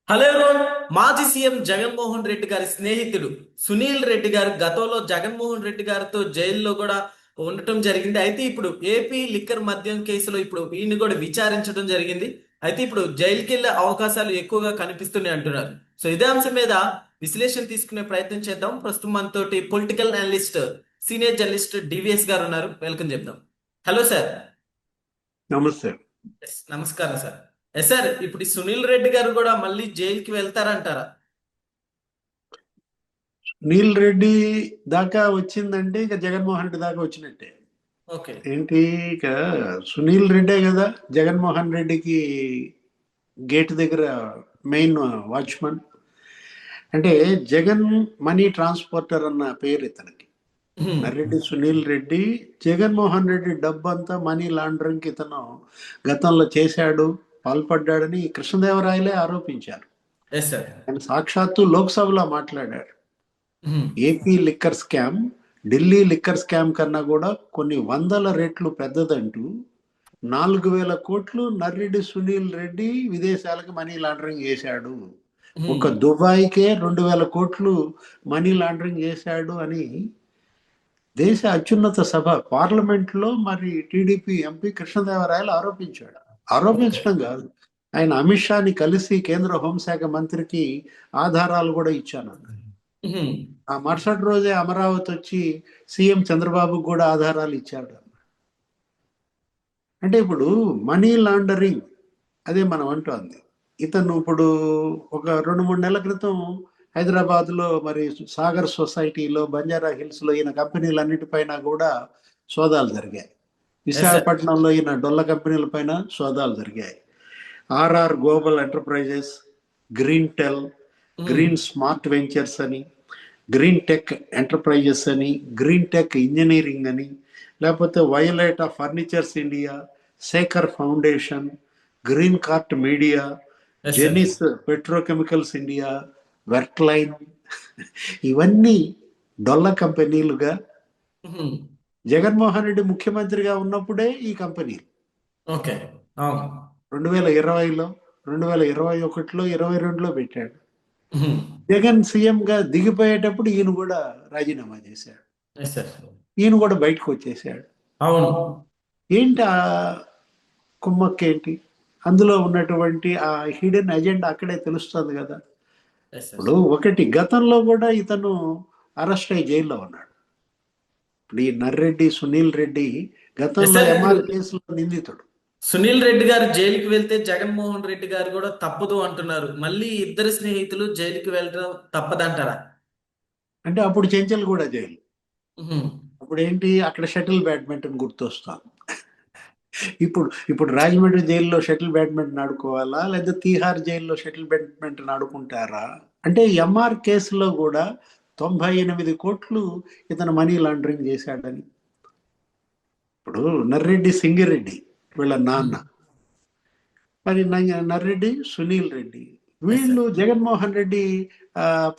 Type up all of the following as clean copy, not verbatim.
Hello everyone. మాజీ CM Jaganmohan Reddy గారి స్నేహితుడు సునీల్ రెడ్డి గారు గతంలో జగన్మోహన్ రెడ్డి గారితో జైల్లో కూడా ఉండటం జరిగింది. అయితే ఇప్పుడు ఏపీ లిక్కర్ మద్యం కేసులో ఇప్పుడు ఈయన్ని కూడా విచారించడం జరిగింది. అయితే ఇప్పుడు జైలుకి వెళ్ళే అవకాశాలు ఎక్కువగా కనిపిస్తున్నాయి అంటున్నారు. సో ఇదే అంశం మీద విశ్లేషణ తీసుకునే ప్రయత్నం చేద్దాం. ప్రస్తుతం మనతోటి political analyst senior journalist DVS గారు ఉన్నారు. వెల్కమ్ చెప్దాం. Hello sir. నమస్తే. నమస్కారం సార్. ఎస్ సార్, ఇప్పుడు ఈ సునీల్ రెడ్డి గారు కూడా మళ్ళీ జైలుకి వెళ్తారంటారా? నీల్ రెడ్డి దాకా వచ్చిందంటే ఇక జగన్మోహన్ రెడ్డి దాకా వచ్చినట్టే. ఓకే. ఏంటి ఇక సునీల్ రెడ్డే కదా జగన్మోహన్ రెడ్డికి గేట్ దగ్గర మెయిన్ వాచ్మన్. అంటే జగన్ మనీ ట్రాన్స్పోర్టర్ అన్న పేరు ఇతనికి. హ్మ్. నర్రెడ్డి సునీల్ రెడ్డి జగన్మోహన్ రెడ్డి డబ్బంతా మనీ లాండరింగ్ ఇతను గతంలో చేశాడు, పాల్పడ్డాడని కృష్ణదేవరాయలే ఆరోపించారు. Yes sir. ఆయన సాక్షాత్తు లోక్సభలో మాట్లాడారు. Hmm. AP liquor scam Delhi liquor scam కన్నా కూడా కొన్ని వందల రెట్లు పెద్దదంటూ 4,000 కోట్లు నర్రెడ్డి సునీల్ రెడ్డి విదేశాలకు మనీ లాండరింగ్ చేశాడు. హ్మ్. ఒక దుబాయ్కే 2,000 కోట్లు మనీ లాండరింగ్ చేశాడు అని దేశ అత్యున్నత సభ పార్లమెంట్లో మరి టీడీపీ ఎంపీ కృష్ణదేవరాయలు ఆరోపించాడు. ఓకే. ఆరోపించడం కాదు, ఆయన అమిత్ షాని కలిసి కేంద్ర హోంశాఖ మంత్రికి ఆధారాలు కూడా ఇచ్చాను. హ్మ్. ఆ మరుసటి రోజే అమరావతి వచ్చి సీఎం చంద్రబాబు కూడా ఆధారాలు ఇచ్చాడు. అంటే ఇప్పుడు మనీ లాండరింగ్ అదే మనం అంటోంది. ఇతను ఇప్పుడు ఒక 2-3 నెలల క్రితం హైదరాబాద్లో మరి సాగర్ సొసైటీలో బంజారా హిల్స్లో ఈయన కంపెనీలన్నిటిపైన కూడా సోదాలు జరిగాయి. Yes sir. విశాఖపట్నంలో ఈయన డొల్ల కంపెనీలపైన సోదాలు జరిగాయి. RR global enterprises, green tel, hmm. Green smart ventures అని, గ్రీన్ టెక్ ఎంటర్ప్రైజెస్ అని, గ్రీన్ టెక్ ఇంజనీరింగ్ అని, లేకపోతే violet of furnitures India, Shekhar foundation, green cart media, yes sir. Genis petrochemicals India, Vertline, ఇవన్నీ డొల్ల కంపెనీలుగా హ్మ్. జగన్మోహన్ రెడ్డి ముఖ్యమంత్రిగా ఉన్నప్పుడే ఈ కంపెనీలు ఓకే. అవును. 2020లో, 2021లో, 22లో పెట్టాడు. హ్మ్. జగన్ సీఎంగా దిగిపోయేటప్పుడు ఈయన కూడా రాజీనామా చేశాడు. Yes sir. ఈయన కూడా బయటకు వచ్చేసాడు. అవును. ఏంటి ఆ కుమ్మక్కేంటి? అందులో ఉన్నటువంటి ఆ హిడెన్ అజెండా అక్కడే తెలుస్తుంది కదా. Yes sir. ఇప్పుడు ఒకటి గతంలో కూడా ఇతను అరెస్ట్ అయ్యి జైల్లో ఉన్నాడు. ఇప్పుడు ఈ నర్రెడ్డి సునీల్ రెడ్డి ఎస్ గతంలో సార్. ఇప్పుడు ఎంఆర్ కేసులో నిందితుడు. సునీల్ రెడ్డి గారు జైలుకి వెళ్తే జగన్మోహన్ రెడ్డి గారు కూడా తప్పదు అంటున్నారు. మళ్ళీ ఇద్దరు స్నేహితులు జైలుకి వెళ్ళడం తప్పదంటారా? అంటే అప్పుడు చెంచల్ కూడా జైలు. హ్మ్. అప్పుడు ఏంటి అక్కడ షటిల్ బ్యాడ్మింటన్ గుర్తొస్తాం. ఇప్పుడు ఇప్పుడు రాజమండ్రి జైల్లో షటిల్ బ్యాడ్మింటన్ ఆడుకోవాలా, లేదా తీహార్ జైల్లో షటిల్ బ్యాడ్మింటన్ ఆడుకుంటారా? అంటే ఎంఆర్ కేసులో కూడా 98 కోట్లు ఇతను మనీ లాండరింగ్ చేశాడని. ఇప్పుడు నర్రెడ్డి సింగిరెడ్డి వీళ్ళ నాన్న, హ్మ్. మరి నర్రెడ్డి సునీల్ రెడ్డి, ఎస్ సార్. వీళ్ళు జగన్మోహన్ రెడ్డి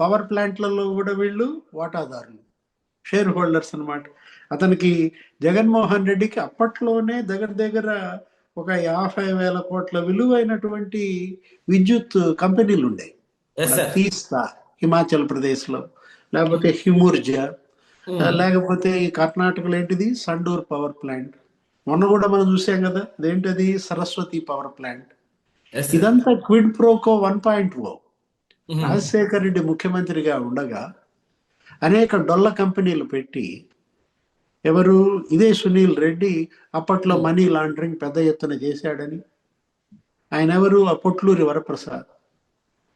పవర్ ప్లాంట్లలో కూడా వీళ్ళు వాటాదారులు, షేర్ హోల్డర్స్ అన్నమాట. అతనికి జగన్మోహన్ రెడ్డికి అప్పట్లోనే దగ్గర దగ్గర ఒక 50,000 కోట్ల విలువైనటువంటి విద్యుత్ కంపెనీలు ఉండేవి. ఎస్ ఇప్పుడు సార్. తీస్తా హిమాచల్ ప్రదేశ్లో, లేకపోతే హిమూర్జా, హ్మ్. లేకపోతే ఈ కర్ణాటకలో ఏంటిది సండూర్ పవర్ ప్లాంట్. మొన్న కూడా మనం చూసాం కదా, అదేంటది Saraswati power plant. Yes sir. ఇదంతా quid pro quo 1.0. Hmm. Rajasekhar Reddy ముఖ్యమంత్రిగా ఉండగా అనేక డొల్ల కంపెనీలు పెట్టి, ఎవరు ఇదే సునీల్ రెడ్డి అప్పట్లో హ్మ్. మనీ లాండరింగ్ పెద్ద ఎత్తున చేశాడని. ఆయన ఎవరు? ఆ పొట్లూరి వరప్రసాద్.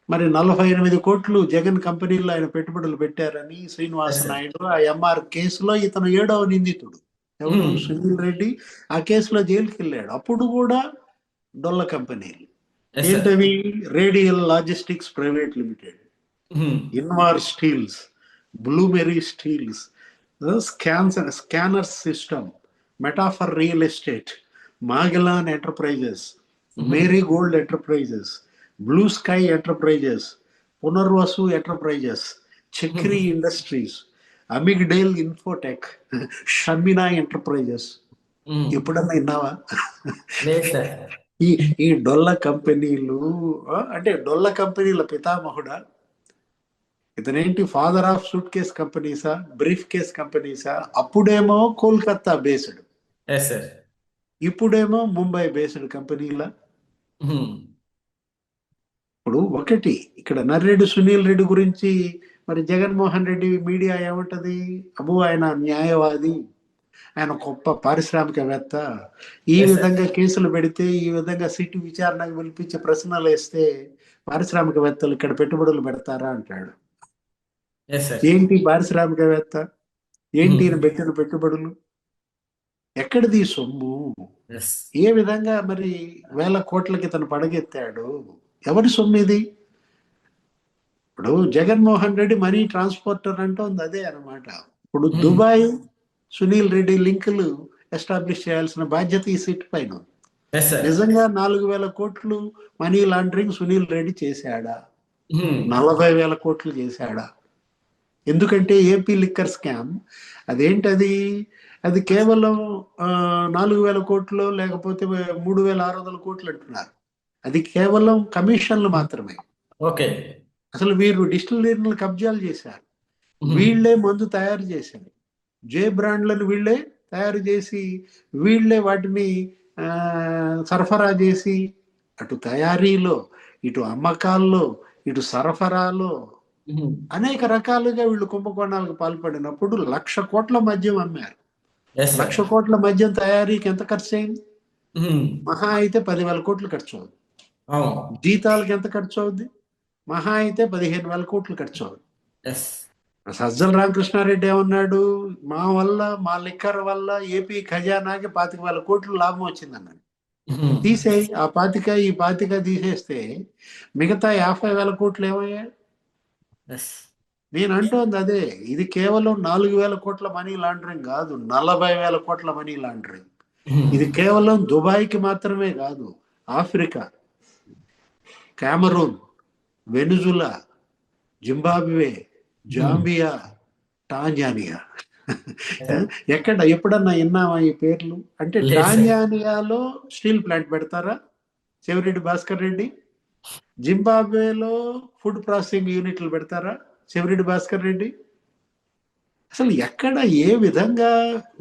మరి 48 కోట్లు జగన్ కంపెనీల్లో ఆయన పెట్టుబడులు పెట్టారని శ్రీనివాస ఎస్ సార్. నాయుడు ఆ ఎంఆర్ కేసులో ఇతను 7వ నిందితుడు. ఎవరు? హ్మ్. సునీల్ రెడ్డి. ఆ కేసులో జైలుకి వెళ్ళాడు. అప్పుడు కూడా డొల్ల కంపెనీలు ఎస్ సార్. ఏంటవి? Radial logistics private limited, hmm. Invar steels, Bloomery steels, scanner system, metaphor real estate, Magellan enterprises, hmm. Mary gold enterprises, blue sky enterprises, Punarvasu enterprises, Chakri hmm. Industries, Amygdale infotech, Shamina enterprises. Hmm. ఎప్పుడన్నా విన్నావా? లేదు sir. ఈ ఈ డొల్ల కంపెనీలు అంటే డొల్ల కంపెనీల పితామహుడా? ఇతనేంటి ఫాదర్ ఆఫ్ సూట్ కేస్ కంపెనీసా, బ్రీఫ్ కేస్ కంపెనీసా? అప్పుడేమో కోల్కత్తా బేస్డ్, ఎస్ సార్. ఇప్పుడేమో ముంబై బేస్డ్ కంపెనీల. ఇప్పుడు ఒకటి ఇక్కడ నర్రెడ్డి సునీల్ రెడ్డి గురించి మరి జగన్మోహన్ రెడ్డి మీడియా ఏమంటది? అబ్బో ఆయన న్యాయవాది, ఆయన గొప్ప పారిశ్రామికవేత్త, ఈ ఎస్ సార్. విధంగా కేసులు పెడితే, ఈ విధంగా సిట్టు విచారణకు పిలిపించి ప్రశ్నలు వేస్తే పారిశ్రామికవేత్తలు ఇక్కడ పెట్టుబడులు పెడతారా అంటాడు. Yes sir. ఏంటి పారిశ్రామికవేత్త? ఏంటి ఈయన పెట్టిన పెట్టుబడులు? ఎక్కడిది ఈ సొమ్ము? ఎస్. ఏ విధంగా మరి వేల కోట్లకి తను పడగెత్తాడు? ఎవరి సొమ్ము ఇది? ఇప్పుడు జగన్మోహన్ రెడ్డి మనీ ట్రాన్స్పోర్టర్ అంటోంది అదే అన్నమాట. ఇప్పుడు దుబాయ్ సునీల్ రెడ్డి లింకులు ఎస్టాబ్లిష్ చేయాల్సిన బాధ్యత ఈ సిట్ పైన ఉంది. Yes sir. నిజంగా 4,000 కోట్లు మనీ లాండరింగ్ సునీల్ రెడ్డి చేశాడా? 40,000 కోట్లు చేశాడా? ఎందుకంటే ఏపీ లిక్కర్ స్కామ్ అదేంటది? అది కేవలం 4,000 కోట్లు లేకపోతే 3,600 కోట్లు అంటున్నారు. అది కేవలం కమిషన్లు మాత్రమే. ఓకే. అసలు వీరు డిస్టిలరీలను కబ్జాలు చేశారు, వీళ్ళే మందు తయారు చేశారు, జే బ్రాండ్లను వీళ్ళే తయారు చేసి వీళ్ళే వాటిని సరఫరా చేసి అటు తయారీలో, ఇటు అమ్మకాల్లో, ఇటు సరఫరాలో అనేక రకాలుగా వీళ్ళు కుంభకోణాలకు పాల్పడినప్పుడు 1,00,000 కోట్ల మద్యం అమ్మారు. Yes sir. 1,00,000 కోట్ల మద్యం తయారీకి ఎంత ఖర్చు అయింది? మహా అయితే 10,000 కోట్లు ఖర్చు అవుతుంది. అవును. జీతాలకు ఎంత ఖర్చు అవుద్ది? మహా అయితే 15,000 కోట్లు ఖర్చు అవుతుంది. ఎస్. సజ్జల రామకృష్ణారెడ్డి ఏమన్నాడు? మా వల్ల, మా లిక్కర్ వల్ల ఏపీ ఖజానాకి 25,000 కోట్లు లాభం వచ్చిందన్నాడు. తీసేయి ఆ 25, ఈ 25 తీసేస్తే మిగతా 50,000 కోట్లు ఏమయ్యాయి? ఎస్. నేను అంటోంది అదే. ఇది కేవలం 4,000 కోట్ల మనీ లాండరింగ్ కాదు, 40,000 కోట్ల మనీ లాండరింగ్. ఇది కేవలం దుబాయ్కి మాత్రమే కాదు, Africa, Cameron, Venezuela, Zimbabwe, Zambia, Tanzania. ఎక్కడ ఎప్పుడన్నా విన్నావా ఈ పేర్లు? అంటే లేదు సార్. టాంజానియాలో స్టీల్ ప్లాంట్ పెడతారా చెవిరెడ్డి భాస్కర్ రెడ్డి? జింబాబ్వేలో ఫుడ్ ప్రాసెసింగ్ యూనిట్లు పెడతారా చెవిరెడ్డి భాస్కర్ రెడ్డి? అసలు ఎక్కడ ఏ విధంగా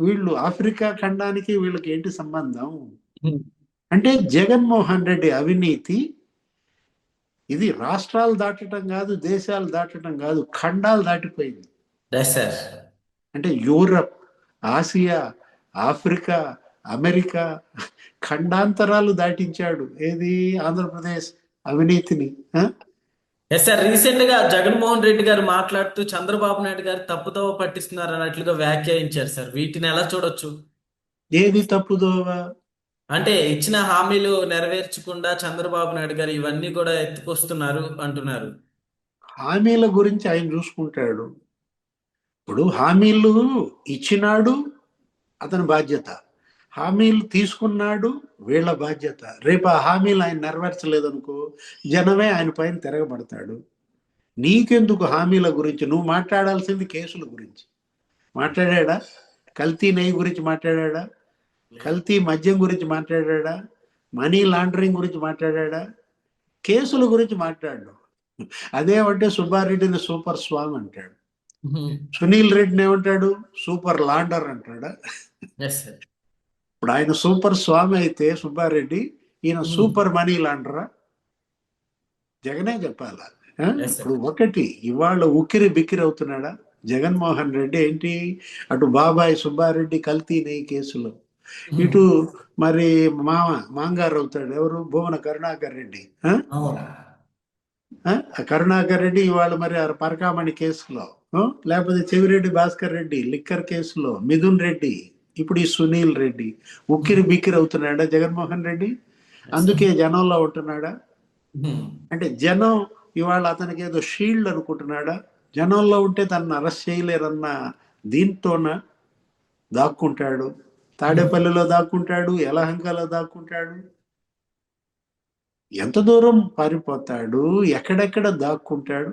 వీళ్ళు ఆఫ్రికా ఖండానికి వీళ్ళకి ఏంటి సంబంధం? అంటే జగన్మోహన్ రెడ్డి అవినీతి ఇది రాష్ట్రాలు దాటడం కాదు, దేశాలు దాటడం కాదు, ఖండాలు దాటిపోయింది. Yes sir. అంటే యూరప్, ఆసియా, ఆఫ్రికా, అమెరికా ఖండాంతరాలు దాటించాడు. ఏది? ఆంధ్రప్రదేశ్ అవినీతిని. Yes sir. రీసెంట్ గా జగన్మోహన్ రెడ్డి గారు మాట్లాడుతూ చంద్రబాబు నాయుడు గారు తప్పుదోవ పట్టిస్తున్నారు అన్నట్లుగా వ్యాఖ్యానించారు సార్. వీటిని ఎలా చూడొచ్చు? ఏది తప్పుదోవ? అంటే ఇచ్చిన హామీలు నెరవేర్చకుండా చంద్రబాబు నాయుడు గారు ఇవన్నీ కూడా ఎత్తుకొస్తున్నారు అంటున్నారు. హామీల గురించి ఆయన చూసుకుంటాడు. ఇప్పుడు హామీలు ఇచ్చినాడు అతని బాధ్యత, హామీలు తీసుకున్నాడు వీళ్ళ బాధ్యత. రేపు ఆ హామీలు ఆయన నెరవేర్చలేదనుకో జనమే ఆయన పైన తిరగబడతాడు. నీకెందుకు హామీల గురించి? నువ్వు మాట్లాడాల్సింది కేసుల గురించి. మాట్లాడా? కల్తీ నెయ్యి గురించి మాట్లాడా? కల్తీ మద్యం గురించి మాట్లాడా? మనీ లాండరింగ్ గురించి మాట్లాడా? కేసుల గురించి మాట్లాడు. అదేమంటే సుబ్బారెడ్డిని సూపర్ స్వామి అంటాడు, సునీల్ రెడ్డిని ఏమంటాడు? సూపర్ లాండర్ అంటాడా? ఇప్పుడు ఆయన సూపర్ స్వామి అయితే సుబ్బారెడ్డి, ఈయన సూపర్ మనీ లాండరా? జగనే చెప్పాలా? ఇప్పుడు ఒకటి ఇవాళ ఉక్కిరి బిక్కిరి అవుతున్నాడా జగన్మోహన్ రెడ్డి? ఏంటి? అటు బాబాయ్ సుబ్బారెడ్డి కల్తీ నెయ్యి కేసులో, ఇటు మరి మాంగారు అవుతాడు ఎవరు? భువన కరుణాకర్ రెడ్డి. కరుణాకర్ రెడ్డి ఇవాళ మరి పరకామణి కేసులో, లేకపోతే చెవిరెడ్డి భాస్కర్ రెడ్డి లిక్కర్ కేసులో, మిథున్ రెడ్డి, ఇప్పుడు ఈ సునీల్ రెడ్డి. ఉక్కిరి బిక్కిరి అవుతున్నాడా జగన్మోహన్ రెడ్డి? అందుకే జనంలో ఉంటున్నాడా? అంటే జనం ఇవాళ అతనికి ఏదో షీల్డ్ అనుకుంటున్నాడా? జనంలో ఉంటే తనను అరెస్ట్ చేయలేరన్న దీంతోన దాక్కుంటాడు. తాడేపల్లిలో దాక్కుంటాడు, యలహంకలో దాక్కుంటాడు. ఎంత దూరం పారిపోతాడు? ఎక్కడెక్కడ దాక్కుంటాడు?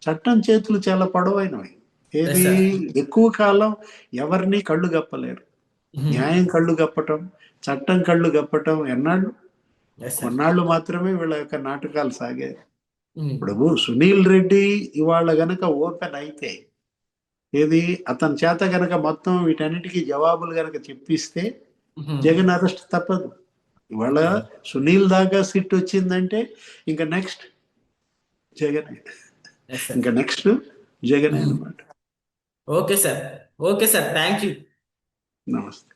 చట్టం చేతులు చాలా పొడవైనవి. ఏది? ఎక్కువ కాలం ఎవరిని కళ్ళు గప్పలేరు. న్యాయం కళ్ళు గప్పటం, చట్టం కళ్ళు గప్పటం ఎన్నాళ్ళు? Yes sir. కొన్నాళ్ళు మాత్రమే వీళ్ళ యొక్క నాటకాలు సాగాయి. ఇప్పుడు సునీల్ రెడ్డి ఇవాళ గనక ఓపెన్ అయితే, ఏది అతని చేత గనక మొత్తం వీటన్నిటికీ జవాబులు గనక చెప్పిస్తే జగన్ అరెస్ట్ తప్పదు. ఇవాళ సునీల్ దాకా సిట్ వచ్చిందంటే ఇంకా నెక్స్ట్ జగనే, ఎస్ సార్. ఇంకా నెక్స్ట్ జగనే అనమాట. Okay sir. Okay sir, thank you. నమస్తే.